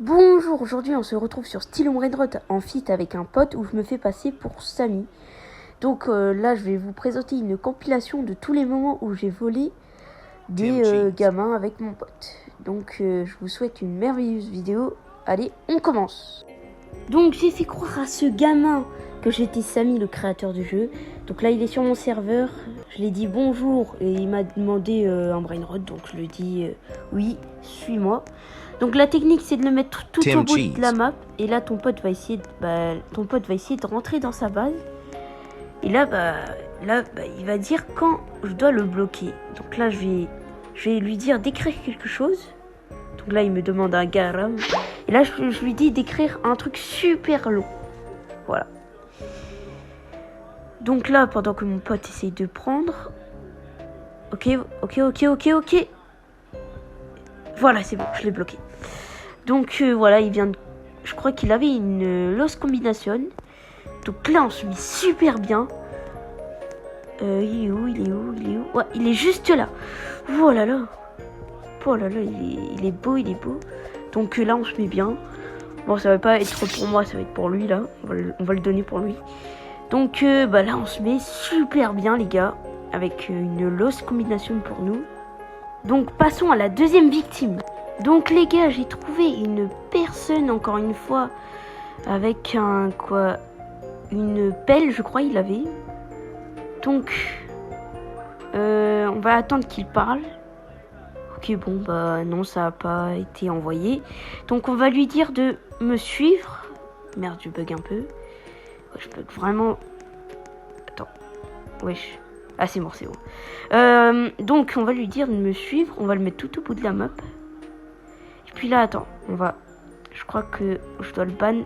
Bonjour, aujourd'hui on se retrouve sur Stylum Rainrot en feat avec un pote où je me fais passer pour Samy. Donc là je vais vous présenter une compilation de tous les moments où j'ai volé des gamins avec mon pote. Donc je vous souhaite une merveilleuse vidéo. Allez, on commence. Donc j'ai fait croire à ce gamin que j'étais Samy, le créateur du jeu. Donc là il est sur mon serveur, je lui ai dit bonjour et il m'a demandé un brainrot. Donc je lui ai dit oui, suis-moi. Donc la technique c'est de le mettre tout au bout de la map. Et là ton pote va essayer de rentrer dans sa base. Et là il va dire quand je dois le bloquer. Donc là je vais lui dire d'écrire quelque chose. Donc là il me demande un garam. Et là je lui dis d'écrire un truc super long. Voilà. Donc là pendant que mon pote essaye de prendre. Ok. Voilà, c'est bon, je l'ai bloqué. Donc voilà, il vient de... Je crois qu'il avait une lost combination. Donc là, on se met super bien. Il est où Ouais, il est juste là. Oh là là. Oh là là, il est beau. Donc là, on se met bien. Bon, ça va pas être pour moi, ça va être pour lui, là. On va le donner pour lui. Donc là, on se met super bien, les gars. Avec une lost combination pour nous. Donc passons à la deuxième victime. Donc les gars, j'ai trouvé une personne encore une fois avec une pelle, je crois il avait. Donc on va attendre qu'il parle. Ok, bon bah non, ça n'a pas été envoyé. Donc on va lui dire de me suivre. Merde, je bug un peu. Ouais, je bug vraiment. Attends. Wesh. Ah c'est bon. Donc on va lui dire de me suivre. On va le mettre tout au bout de la map. Et puis là attends. Je crois que je dois le ban.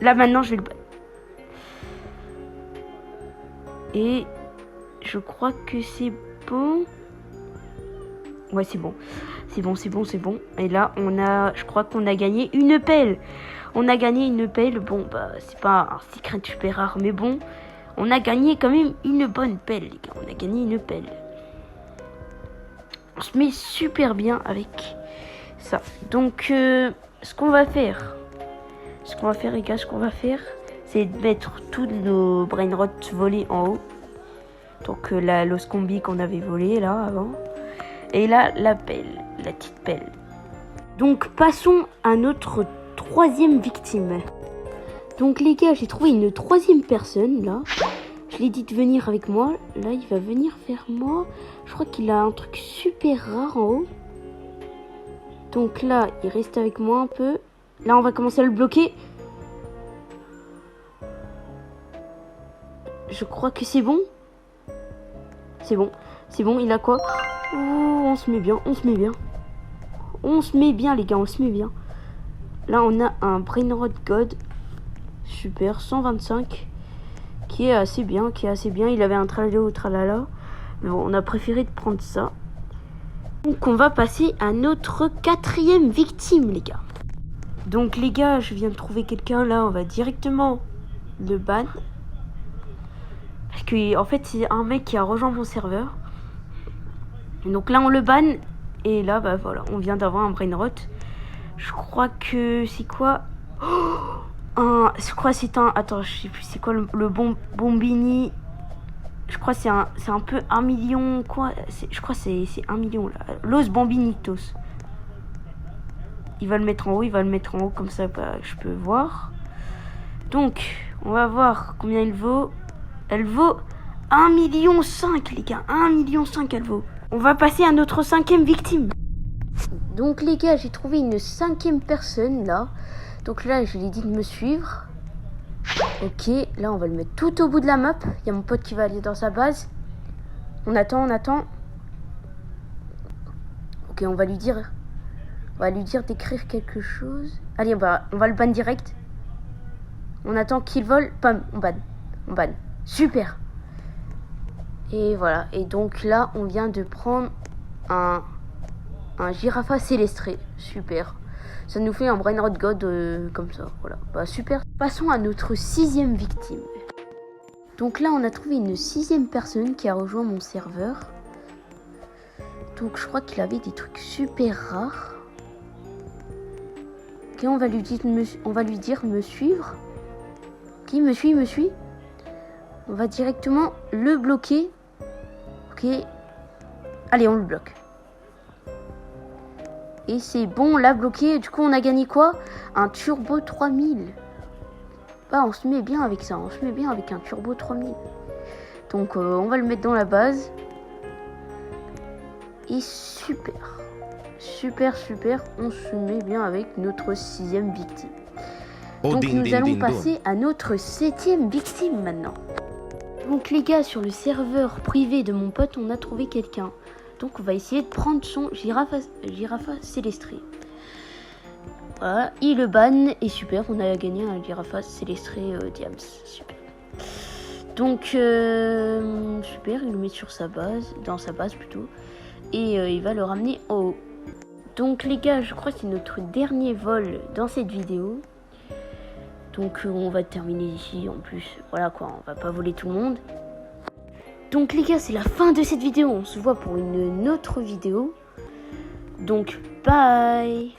Là maintenant je vais le ban. Et je crois que c'est bon. Ouais c'est bon. C'est bon. Et là je crois qu'on a gagné une pelle. On a gagné une pelle. Bon bah c'est pas un secret super rare. Mais bon. On a gagné quand même une bonne pelle, les gars. On a gagné une pelle. On se met super bien avec ça. Donc, ce qu'on va faire, les gars, c'est de mettre tous nos brainrots volés en haut. Donc, la lost combi qu'on avait volée, là, avant. Et là, la pelle, la petite pelle. Donc, passons à notre troisième victime. Donc les gars, j'ai trouvé une troisième personne là. Je lui ai dit de venir avec moi. Là, il va venir vers moi. Je crois qu'il a un truc super rare en haut. Donc là, il reste avec moi un peu. Là, on va commencer à le bloquer. Je crois que c'est bon. C'est bon, il a quoi? Oh, on se met bien. Les gars, on se met bien. Là, on a un brainrot god. Super, 125 qui est assez bien. Il avait un tralala. Mais bon, on a préféré de prendre ça. Donc on va passer à notre quatrième victime, les gars. Donc les gars, je viens de trouver quelqu'un là. On va directement le ban. Parce que en fait, c'est un mec qui a rejoint mon serveur. Donc là, on le ban. Et là, bah voilà, on vient d'avoir un brainrot. Je crois que c'est quoi? Je crois que c'est un... Attends, je sais plus c'est quoi le bombini. Je crois que c'est un peu 1 million quoi. Je crois que c'est 1 million là. Los Bambinitos. Il va le mettre en haut comme ça bah, je peux voir. Donc, on va voir combien il vaut. Elle vaut 1,5 million les gars. 1,5 million elle vaut. On va passer à notre cinquième victime. Donc les gars, j'ai trouvé une cinquième personne là. Donc là, je lui ai dit de me suivre. Ok, là, on va le mettre tout au bout de la map. Il y a mon pote qui va aller dans sa base. On attend. Ok, on va lui dire d'écrire quelque chose. Allez, on va le ban direct. On attend qu'il vole. Pam, on ban. Super. Et voilà. Et donc là, on vient de prendre un Girafa Célestre. Super. Ça nous fait un brainrot god comme ça. Voilà. Bah super. Passons à notre sixième victime. Donc là, on a trouvé une sixième personne qui a rejoint mon serveur. Donc je crois qu'il avait des trucs super rares. Ok, on va lui dire me suivre. Qui me suit. On va directement le bloquer. Ok. Allez, on le bloque. Et c'est bon, on l'a bloqué. Du coup, on a gagné quoi? Un turbo 3000. Bah, on se met bien avec ça. On se met bien avec un turbo 3000. Donc, on va le mettre dans la base. Et super. Super. On se met bien avec notre 6e victime. Donc, nous allons passer à notre 7e victime maintenant. Donc, les gars, sur le serveur privé de mon pote, on a trouvé quelqu'un. Donc on va essayer de prendre son Girafa Célestré. Voilà, il le ban et super, on a gagné un Girafa Célestré Diams. Super. Donc super, il le met sur sa base, dans sa base plutôt. Et il va le ramener en haut. Donc les gars, je crois que c'est notre dernier vol dans cette vidéo. Donc on va terminer ici en plus. Voilà quoi, on va pas voler tout le monde. Donc les gars, c'est la fin de cette vidéo. On se voit pour une autre vidéo. Donc bye.